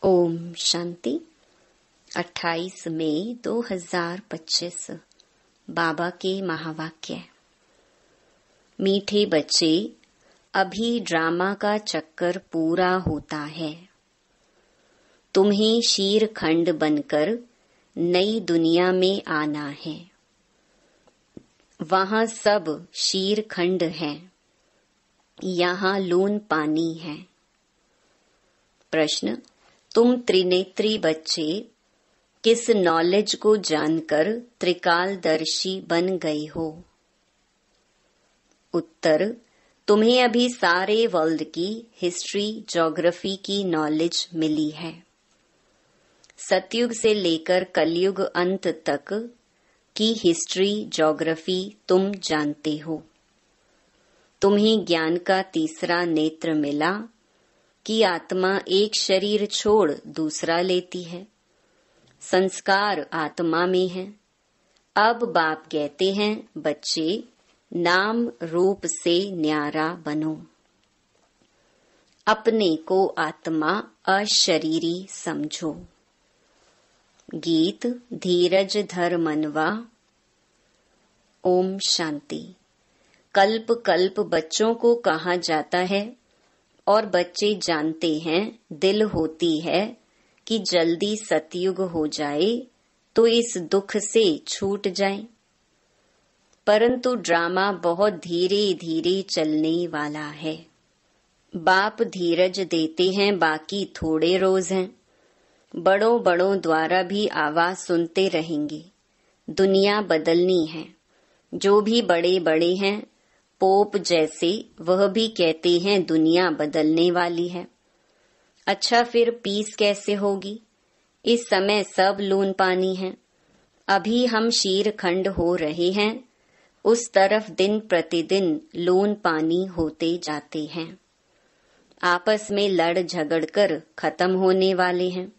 ओम शांति। 28 मई 2025 बाबा के महावाक्य। मीठे बच्चे, अभी ड्रामा का चक्कर पूरा होता है। तुम्हें शीरखंड बनकर नई दुनिया में आना है। वहाँ सब शीरखंड है, यहाँ लून पानी है। प्रश्न: तुम त्रिनेत्री बच्चे किस नॉलेज को जानकर त्रिकालदर्शी बन गए हो? उत्तर: तुम्हें अभी सारे वर्ल्ड की हिस्ट्री, ज्योग्राफी की नॉलेज मिली है। सतयुग से लेकर कलयुग अंत तक की हिस्ट्री, ज्योग्राफी तुम जानते हो। तुम्हें ज्ञान का तीसरा नेत्र मिला कि आत्मा एक शरीर छोड़ दूसरा लेती है। संस्कार आत्मा में है। अब बाप कहते हैं, बच्चे नाम रूप से न्यारा बनो। अपने को आत्मा अशरीरी समझो। गीत धीरज धर मनवा। ओम शांति। कल्प कल्प बच्चों को कहा जाता है और बच्चे जानते हैं, दिल होती है कि जल्दी सतयुग हो जाए तो इस दुख से छूट जाए। परंतु ड्रामा बहुत धीरे धीरे चलने वाला है। बाप धीरज देते हैं, बाकी थोड़े रोज हैं। बड़ों बड़ों द्वारा भी आवाज सुनते रहेंगे। दुनिया बदलनी है। जो भी बड़े बड़े हैं, पोप जैसे, वह भी कहते हैं दुनिया बदलने वाली है। अच्छा, फिर पीस कैसे होगी? इस समय सब लून पानी है। अभी हम शीरखंड हो रहे हैं, उस तरफ दिन प्रतिदिन लून पानी होते जाते हैं। आपस में लड़ झगड़ कर खत्म होने वाले हैं।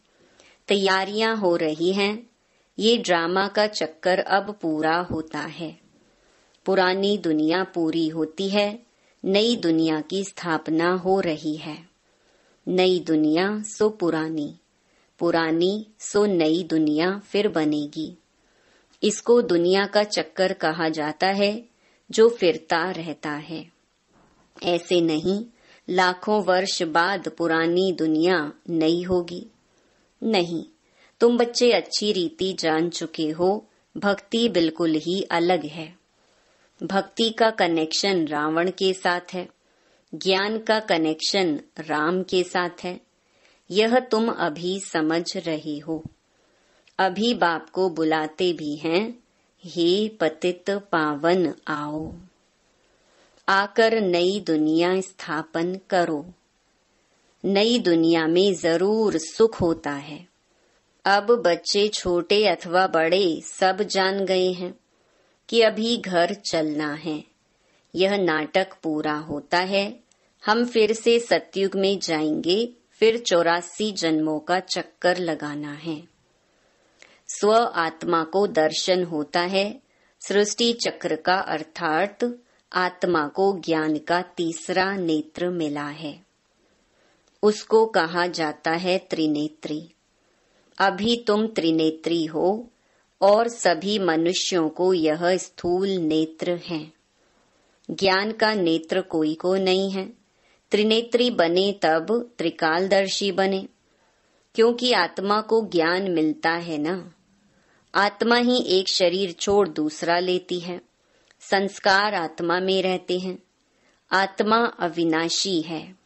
तैयारियां हो रही हैं। ये ड्रामा का चक्कर अब पूरा होता है। पुरानी दुनिया पूरी होती है, नई दुनिया की स्थापना हो रही है। नई दुनिया सो पुरानी, पुरानी सो नई दुनिया फिर बनेगी। इसको दुनिया का चक्कर कहा जाता है, जो फिरता रहता है। ऐसे नहीं लाखों वर्ष बाद पुरानी दुनिया नई होगी। नहीं, तुम बच्चे अच्छी रीति जान चुके हो, भक्ति बिल्कुल ही अलग है। भक्ति का कनेक्शन रावण के साथ है, ज्ञान का कनेक्शन राम के साथ है। यह तुम अभी समझ रहे हो। अभी बाप को बुलाते भी हैं, हे पतित पावन आओ, आकर नई दुनिया स्थापन करो। नई दुनिया में जरूर सुख होता है। अब बच्चे छोटे अथवा बड़े सब जान गए हैं कि अभी घर चलना है। यह नाटक पूरा होता है। हम फिर से सतयुग में जाएंगे, फिर 84 जन्मों का चक्कर लगाना है। स्व आत्मा को दर्शन होता है। सृष्टि चक्र का अर्थात आत्मा को ज्ञान का तीसरा नेत्र मिला है। उसको कहा जाता है त्रिनेत्री। अभी तुम त्रिनेत्री हो और सभी मनुष्यों को यह स्थूल नेत्र है। ज्ञान का नेत्र कोई को नहीं है। त्रिनेत्री बने तब त्रिकालदर्शी बने, क्योंकि आत्मा को ज्ञान मिलता है ना। आत्मा ही एक शरीर छोड़ दूसरा लेती है। संस्कार आत्मा में रहते हैं। आत्मा अविनाशी है।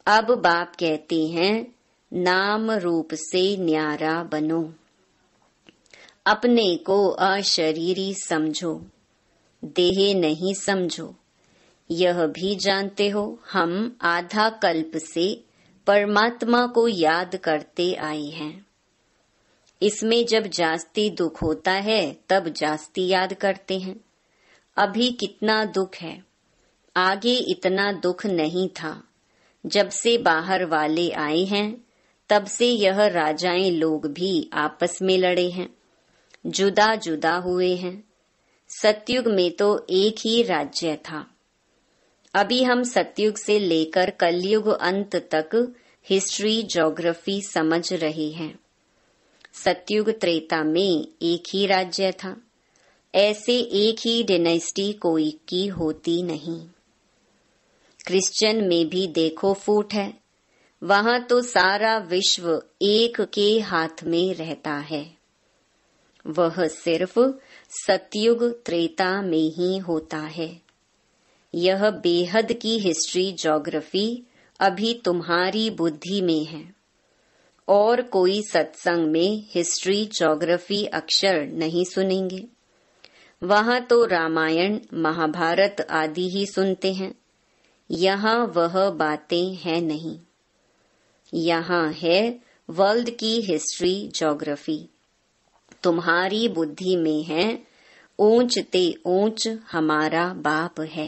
अब बाप कहते हैं, नाम रूप से न्यारा बनो। अपने को अशरीरी समझो, देह नहीं समझो। यह भी जानते हो, हम आधा कल्प से परमात्मा को याद करते आए हैं। इसमें जब जास्ती दुख होता है तब जास्ती याद करते हैं। अभी कितना दुख है, आगे इतना दुख नहीं था। जब से बाहर वाले आए हैं, तब से यह राजाएं लोग भी आपस में लड़े हैं, जुदा जुदा हुए हैं। सतयुग में तो एक ही राज्य था। अभी हम सतयुग से लेकर कलयुग अंत तक हिस्ट्री ज्योग्राफी समझ रहे हैं। सतयुग त्रेता में एक ही राज्य था, ऐसे एक ही डिनेस्टी कोई की होती नहीं। क्रिश्चियन में भी देखो फूट है, वहां तो सारा विश्व एक के हाथ में रहता है। वह सिर्फ सतयुग त्रेता में ही होता है। यह बेहद की हिस्ट्री ज्योग्राफी अभी तुम्हारी बुद्धि में है, और कोई सत्संग में हिस्ट्री ज्योग्राफी अक्षर नहीं सुनेंगे। वहां तो रामायण महाभारत आदि ही सुनते हैं। यहाँ वह बातें हैं नहीं। यहाँ है वर्ल्ड की हिस्ट्री ज्योग्राफी। तुम्हारी बुद्धि में है ऊंच ते ऊंच हमारा बाप है।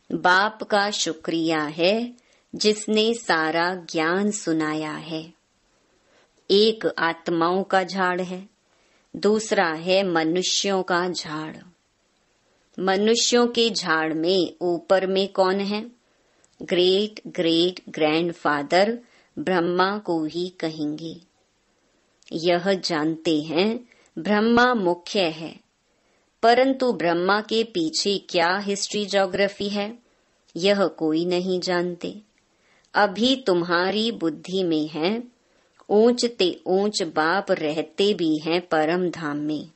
बाप का शुक्रिया है जिसने सारा ज्ञान सुनाया है। एक आत्माओं का झाड़ है, दूसरा है मनुष्यों का झाड़। मनुष्यों के झाड़ में ऊपर में कौन है? ग्रेट ग्रेट ग्रैंडफादर ब्रह्मा को ही कहेंगे। यह जानते हैं ब्रह्मा मुख्य है, परंतु ब्रह्मा के पीछे क्या हिस्ट्री ज्योग्राफी है यह कोई नहीं जानते। अभी तुम्हारी बुद्धि में है ऊंच ते ऊंच बाप रहते भी हैं परम धाम में।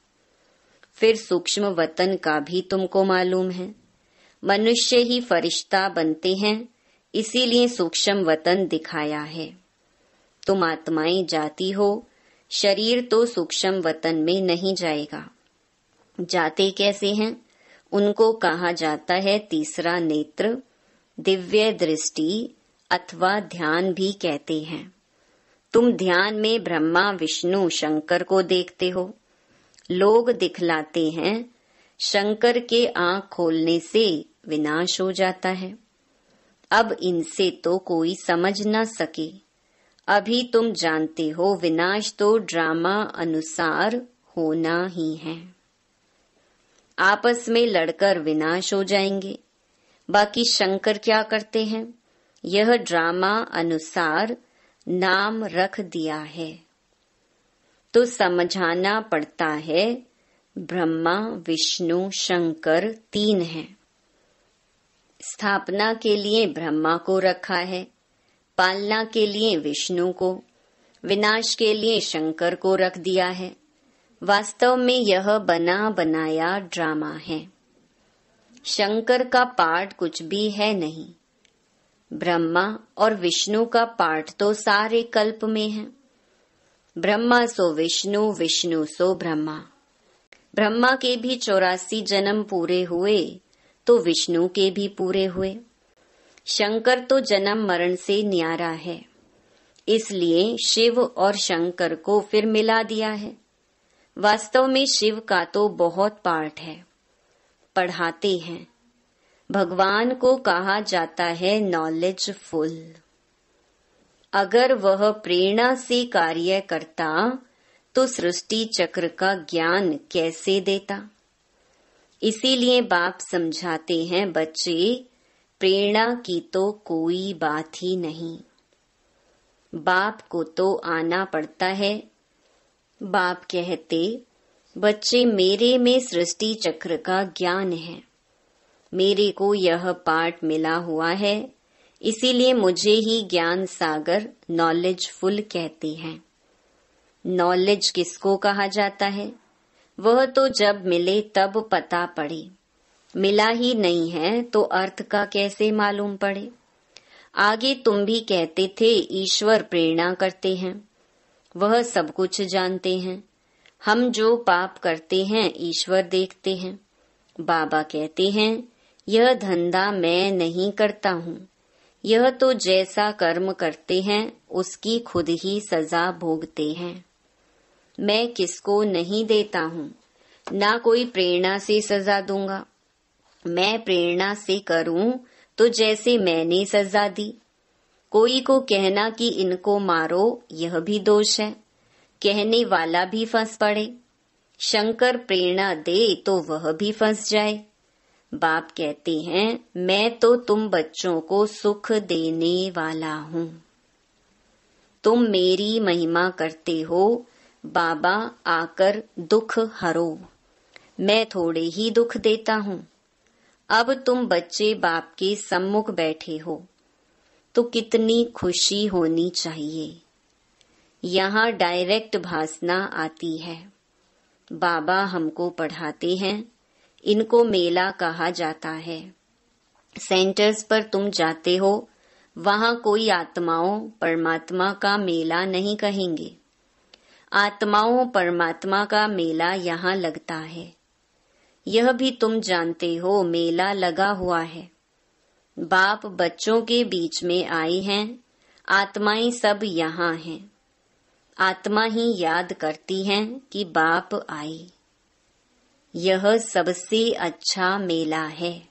फिर सूक्ष्म वतन का भी तुमको मालूम है। मनुष्य ही फरिश्ता बनते हैं, इसीलिए सूक्ष्म वतन दिखाया है। तुम आत्माएं जाती हो, शरीर तो सूक्ष्म वतन में नहीं जाएगा। जाते कैसे हैं? उनको कहा जाता है तीसरा नेत्र, दिव्य दृष्टि अथवा ध्यान भी कहते हैं। तुम ध्यान में ब्रह्मा विष्णु शंकर को देखते हो। लोग दिखलाते हैं शंकर के आंख खोलने से विनाश हो जाता है। अब इनसे तो कोई समझ न सके। अभी तुम जानते हो विनाश तो ड्रामा अनुसार होना ही है। आपस में लड़कर विनाश हो जाएंगे। बाकी शंकर क्या करते हैं? यह ड्रामा अनुसार नाम रख दिया है, तो समझाना पड़ता है ब्रह्मा विष्णु शंकर तीन हैं। स्थापना के लिए ब्रह्मा को रखा है, पालना के लिए विष्णु को, विनाश के लिए शंकर को रख दिया है। वास्तव में यह बना बनाया ड्रामा है। शंकर का पार्ट कुछ भी है नहीं। ब्रह्मा और विष्णु का पार्ट तो सारे कल्प में है। ब्रह्मा सो विष्णु, विष्णु सो ब्रह्मा। ब्रह्मा के भी 84 जन्म पूरे हुए तो विष्णु के भी पूरे हुए। शंकर तो जन्म मरण से न्यारा है, इसलिए शिव और शंकर को फिर मिला दिया है। वास्तव में शिव का तो बहुत पार्ट है। पढ़ाते हैं, भगवान को कहा जाता है नॉलेजफुल। अगर वह प्रेरणा से कार्य करता तो सृष्टि चक्र का ज्ञान कैसे देता? इसीलिए बाप समझाते हैं बच्चे, प्रेरणा की तो कोई बात ही नहीं। बाप को तो आना पड़ता है। बाप कहते, बच्चे मेरे में सृष्टि चक्र का ज्ञान है। मेरे को यह पाठ मिला हुआ है, इसीलिए मुझे ही ज्ञान सागर नॉलेजफुल कहते हैं। नॉलेज किसको कहा जाता है? वह तो जब मिले तब पता पड़े। मिला ही नहीं है तो अर्थ का कैसे मालूम पड़े? आगे तुम भी कहते थे ईश्वर प्रेरणा करते हैं, वह सब कुछ जानते हैं। हम जो पाप करते हैं ईश्वर देखते हैं। बाबा कहते हैं यह धंधा मैं नहीं करता हूँ। यह तो जैसा कर्म करते हैं उसकी खुद ही सजा भोगते हैं। मैं किसको नहीं देता हूँ, ना कोई प्रेरणा से सजा दूंगा। मैं प्रेरणा से करूं तो जैसे मैंने सजा दी। कोई को कहना कि इनको मारो, यह भी दोष है। कहने वाला भी फंस पड़े। शंकर प्रेरणा दे तो वह भी फंस जाए। बाप कहते हैं मैं तो तुम बच्चों को सुख देने वाला हूँ। तुम मेरी महिमा करते हो, बाबा आकर दुख हरो। मैं थोड़े ही दुख देता हूँ। अब तुम बच्चे बाप के सम्मुख बैठे हो तो कितनी खुशी होनी चाहिए। यहाँ डायरेक्ट भासना आती है। बाबा हमको पढ़ाते हैं। इनको मेला कहा जाता है। सेंटर्स पर तुम जाते हो, वहाँ कोई आत्माओं परमात्मा का मेला नहीं कहेंगे। आत्माओं परमात्मा का मेला यहाँ लगता है। यह भी तुम जानते हो, मेला लगा हुआ है। बाप बच्चों के बीच में आए हैं। आत्माएं सब यहाँ हैं। आत्मा ही याद करती हैं कि बाप आए। यह सबसे अच्छा मेला है।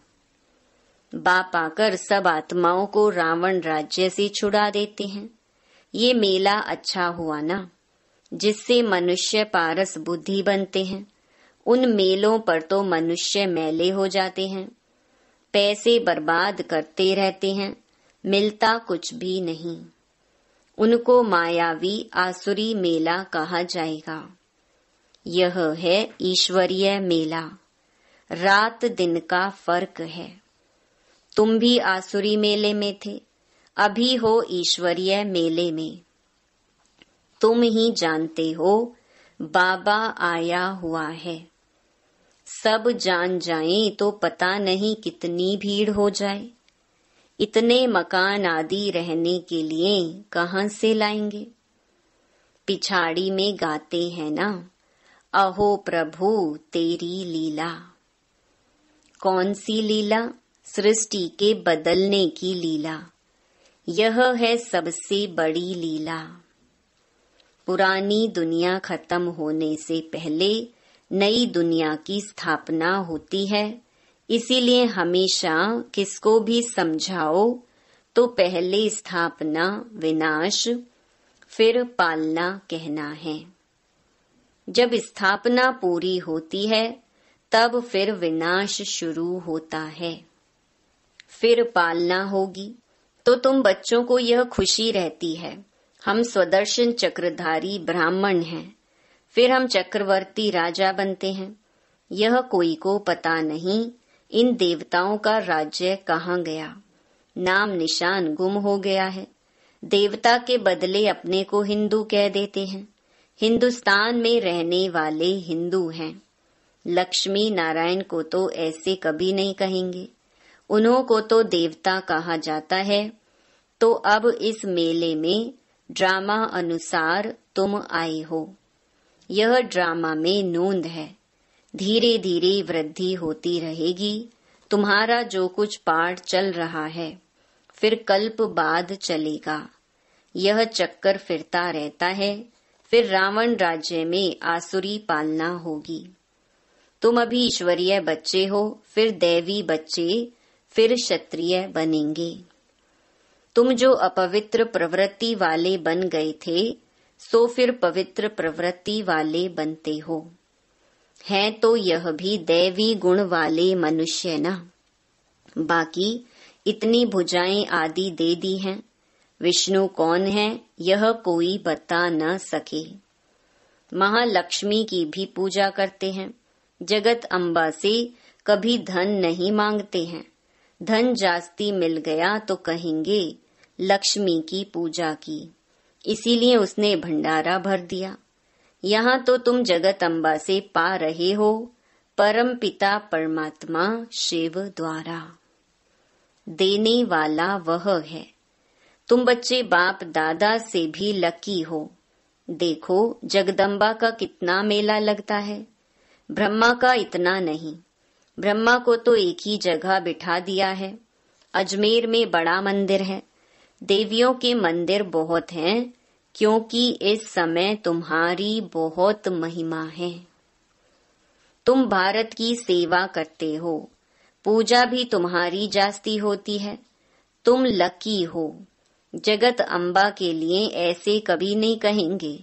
बाप आकर सब आत्माओं को रावण राज्य से छुड़ा देते हैं। ये मेला अच्छा हुआ ना, जिससे मनुष्य पारस बुद्धि बनते हैं। उन मेलों पर तो मनुष्य मैले हो जाते हैं, पैसे बर्बाद करते रहते हैं, मिलता कुछ भी नहीं। उनको मायावी आसुरी मेला कहा जाएगा। यह है ईश्वरीय मेला। रात दिन का फर्क है। तुम भी आसुरी मेले में थे, अभी हो ईश्वरीय मेले में। तुम ही जानते हो बाबा आया हुआ है। सब जान जाएं तो पता नहीं कितनी भीड़ हो जाए। इतने मकान आदि रहने के लिए कहाँ से लाएंगे। पिछाड़ी में गाते हैं ना, अहो प्रभु तेरी लीला। कौन सी लीला? सृष्टि के बदलने की लीला। यह है सबसे बड़ी लीला। पुरानी दुनिया खत्म होने से पहले नई दुनिया की स्थापना होती है। इसीलिए हमेशा किसको भी समझाओ तो पहले स्थापना विनाश, फिर पालना कहना है। जब स्थापना पूरी होती है तब फिर विनाश शुरू होता है, फिर पालना होगी। तो तुम बच्चों को यह खुशी रहती है, हम स्वदर्शन चक्रधारी ब्राह्मण हैं, फिर हम चक्रवर्ती राजा बनते हैं। यह कोई को पता नहीं इन देवताओं का राज्य कहाँ गया, नाम निशान गुम हो गया है। देवता के बदले अपने को हिंदू कह देते हैं। हिंदुस्तान में रहने वाले हिंदू हैं। लक्ष्मी नारायण को तो ऐसे कभी नहीं कहेंगे। उन्हों को तो देवता कहा जाता है। तो अब इस मेले में ड्रामा अनुसार तुम आए हो। यह ड्रामा में नोंद है। धीरे धीरे वृद्धि होती रहेगी। तुम्हारा जो कुछ पाठ चल रहा है फिर कल्प बाद चलेगा। यह चक्कर फिरता रहता है। फिर रावण राज्य में आसुरी पालना होगी। तुम अभी ईश्वरीय बच्चे हो, फिर दैवी बच्चे, फिर क्षत्रिय बनेंगे। तुम जो अपवित्र प्रवृत्ति वाले बन गए थे सो फिर पवित्र प्रवृत्ति वाले बनते हो। हैं तो यह भी दैवी गुण वाले मनुष्य ना। बाकी इतनी भुजाएं आदि दे दी हैं। विष्णु कौन है यह कोई बता न सके। महालक्ष्मी की भी पूजा करते हैं। जगत अम्बा से कभी धन नहीं मांगते हैं। धन जास्ती मिल गया तो कहेंगे लक्ष्मी की पूजा की, इसीलिए उसने भंडारा भर दिया। यहाँ तो तुम जगत अम्बा से पा रहे हो परम पिता परमात्मा शिव द्वारा। देने वाला वह है। तुम बच्चे बाप दादा से भी लकी हो। देखो जगदम्बा का कितना मेला लगता है। ब्रह्मा का इतना नहीं। ब्रह्मा को तो एक ही जगह बिठा दिया है। अजमेर में बड़ा मंदिर है। देवियों के मंदिर बहुत हैं, क्योंकि इस समय तुम्हारी बहुत महिमा है। तुम भारत की सेवा करते हो, पूजा भी तुम्हारी जास्ती होती है। तुम लकी हो। जगत अम्बा के लिए ऐसे कभी नहीं कहेंगे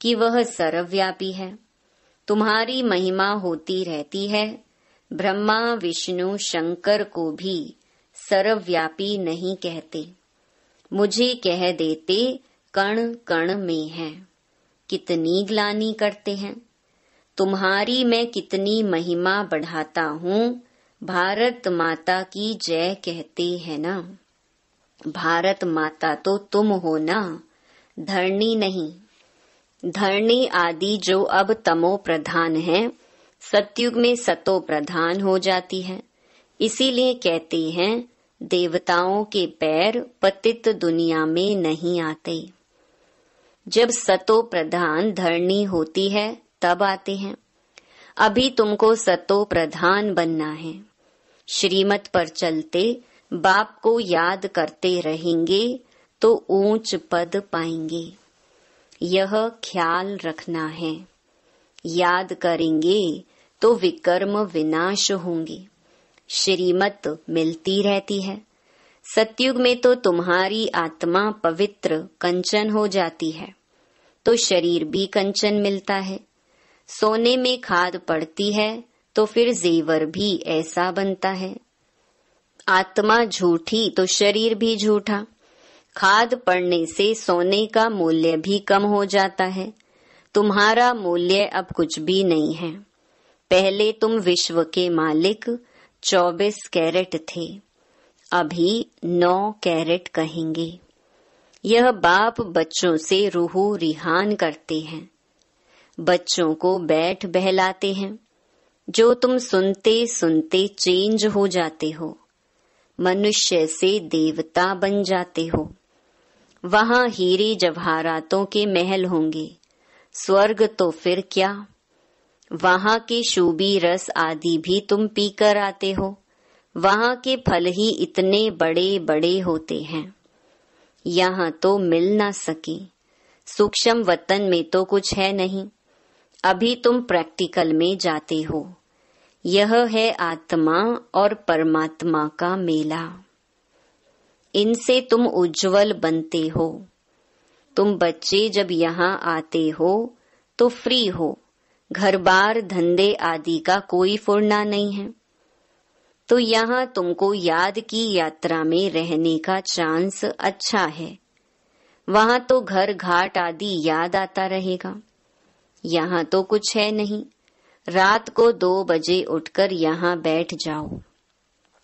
कि वह सर्वव्यापी है। तुम्हारी महिमा होती रहती है। ब्रह्मा विष्णु शंकर को भी सर्वव्यापी नहीं कहते। मुझे कह देते कण कण में है, कितनी ग्लानि करते हैं। तुम्हारी मैं कितनी महिमा बढ़ाता हूँ, भारत माता की जय कहते हैं ना। भारत माता तो तुम हो ना, धरणी नहीं। धरणी आदि जो अब तमो प्रधान है, सतयुग में सतो प्रधान हो जाती है। इसीलिए कहते हैं देवताओं के पैर पतित दुनिया में नहीं आते। जब सतो प्रधान धरणी होती है तब आते हैं। अभी तुमको सतो प्रधान बनना है। श्रीमत पर चलते बाप को याद करते रहेंगे तो ऊंच पद पाएंगे। यह ख्याल रखना है। याद करेंगे तो विकर्म विनाश होंगे। श्रीमत मिलती रहती है। सतयुग में तो तुम्हारी आत्मा पवित्र कंचन हो जाती है, तो शरीर भी कंचन मिलता है। सोने में खाद पड़ती है तो फिर जेवर भी ऐसा बनता है। आत्मा झूठी तो शरीर भी झूठा। खाद पड़ने से सोने का मूल्य भी कम हो जाता है। तुम्हारा मूल्य अब कुछ भी नहीं है। पहले तुम विश्व के मालिक 24 कैरेट थे, अभी 9 कैरेट कहेंगे। यह बाप बच्चों से रूह रिहान करते हैं, बच्चों को बैठ बहलाते हैं। जो तुम सुनते सुनते चेंज हो जाते हो, मनुष्य से देवता बन जाते हो। वहां हीरे जवाहरातों के महल होंगे, स्वर्ग तो फिर क्या। वहां के शूबी रस आदि भी तुम पीकर आते हो। वहां के फल ही इतने बड़े बड़े होते हैं, यहाँ तो मिल ना सके। सूक्ष्म वतन में तो कुछ है नहीं। अभी तुम प्रैक्टिकल में जाते हो। यह है आत्मा और परमात्मा का मेला। इनसे तुम उज्जवल बनते हो। तुम बच्चे जब यहाँ आते हो तो फ्री हो, घर बार धंधे आदि का कोई फुरना नहीं है। तो यहाँ तुमको याद की यात्रा में रहने का चांस अच्छा है। वहां तो घर घाट आदि याद आता रहेगा। यहाँ तो कुछ है नहीं। रात को 2 बजे उठकर यहाँ बैठ जाओ।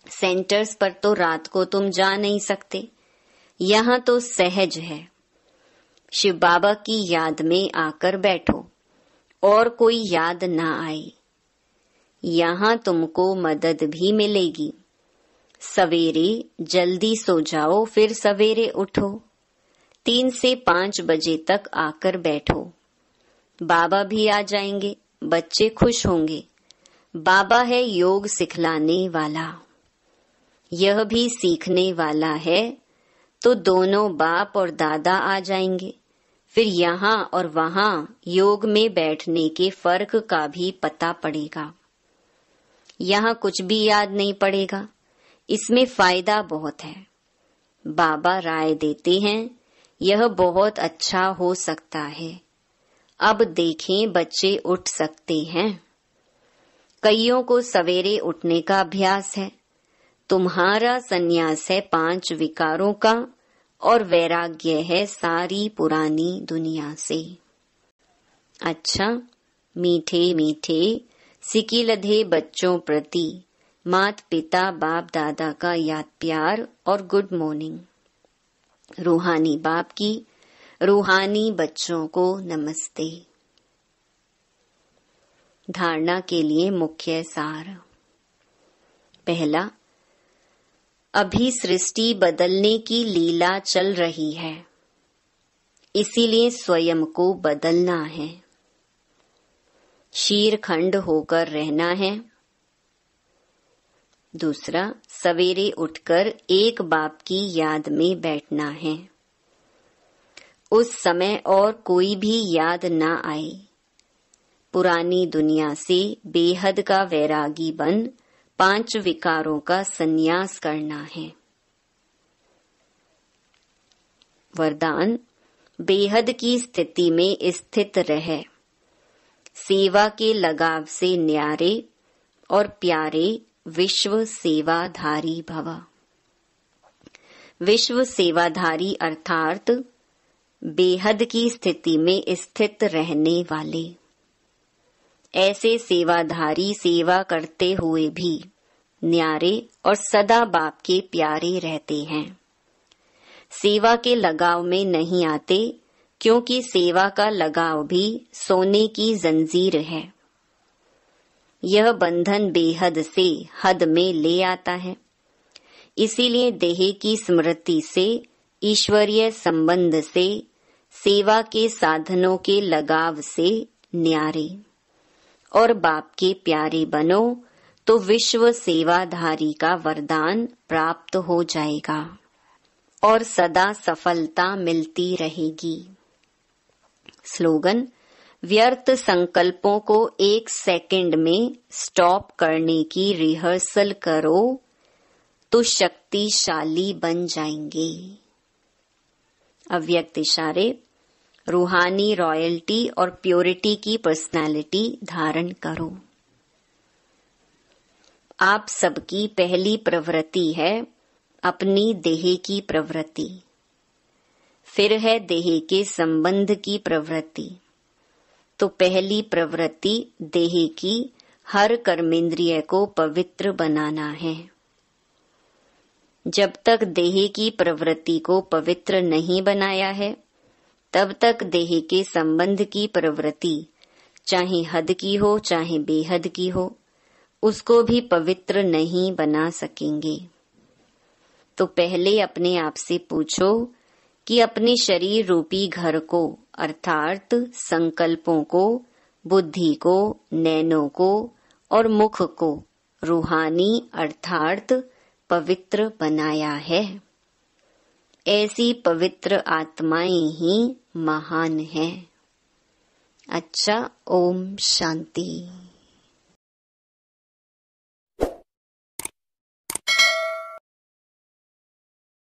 सेंटर्स पर तो रात को तुम जा नहीं सकते। यहाँ तो सहज है। शिव बाबा की याद में आकर बैठो और कोई याद ना आए। यहाँ तुमको मदद भी मिलेगी। सवेरे जल्दी सो जाओ, फिर सवेरे उठो। 3 से 5 बजे तक आकर बैठो। बाबा भी आ जाएंगे, बच्चे खुश होंगे। बाबा है योग सिखलाने वाला, यह भी सीखने वाला है। तो दोनों बाप और दादा आ जाएंगे। फिर यहाँ और वहाँ योग में बैठने के फर्क का भी पता पड़ेगा। यहाँ कुछ भी याद नहीं पड़ेगा। इसमें फायदा बहुत है। बाबा राय देते हैं, यह बहुत अच्छा हो सकता है। अब देखें बच्चे उठ सकते हैं। कईयों को सवेरे उठने का अभ्यास है। तुम्हारा संन्यास है 5 विकारों का और वैराग्य है सारी पुरानी दुनिया से। अच्छा, मीठे मीठे सिकिलधे बच्चों प्रति मात पिता बाप दादा का याद प्यार और गुड मॉर्निंग। रूहानी बाप की रूहानी बच्चों को नमस्ते। धारणा के लिए मुख्य सार। पहला, अभी सृष्टि बदलने की लीला चल रही है, इसीलिए स्वयं को बदलना है। शीरखंड होकर रहना है। दूसरा, सवेरे उठकर एक बाप की याद में बैठना है। उस समय और कोई भी याद ना आए। पुरानी दुनिया से बेहद का वैरागी बन 5 विकारों का संन्यास करना है। वरदान, बेहद की स्थिति में स्थित रहे। सेवा के लगाव से न्यारे और प्यारे विश्व सेवाधारी भव। विश्व सेवाधारी अर्थात बेहद की स्थिति में स्थित रहने वाले। ऐसे सेवाधारी सेवा करते हुए भी न्यारे और सदा बाप के प्यारे रहते हैं। सेवा के लगाव में नहीं आते, क्योंकि सेवा का लगाव भी सोने की जंजीर है। यह बंधन बेहद से हद में ले आता है। इसीलिए देह की स्मृति से, ईश्वरीय संबंध से, सेवा के साधनों के लगाव से न्यारे और बाप के प्यारे बनो तो विश्व सेवाधारी का वरदान प्राप्त हो जाएगा और सदा सफलता मिलती रहेगी। स्लोगन: व्यर्थ संकल्पों को 1 सेकंड में स्टॉप करने की रिहर्सल करो तो शक्तिशाली बन जाएंगे। अव्यक्त इशारे: रूहानी रॉयल्टी और प्योरिटी की पर्सनालिटी धारण करो। आप सबकी पहली प्रवृत्ति है अपनी देह की प्रवृत्ति, फिर है देह के संबंध की प्रवृत्ति। तो पहली प्रवृत्ति देह की हर कर्मेंद्रिय को पवित्र बनाना है। जब तक देह की प्रवृत्ति को पवित्र नहीं बनाया है, तब तक देह के संबंध की प्रवृत्ति, चाहे हद की हो चाहे बेहद की हो, उसको भी पवित्र नहीं बना सकेंगे। तो पहले अपने आप से पूछो कि अपने शरीर रूपी घर को, अर्थात संकल्पों को, बुद्धि को, नैनों को और मुख को रूहानी अर्थात पवित्र बनाया है। ऐसी पवित्र आत्माएं ही महान हैं। अच्छा, ओम शांति।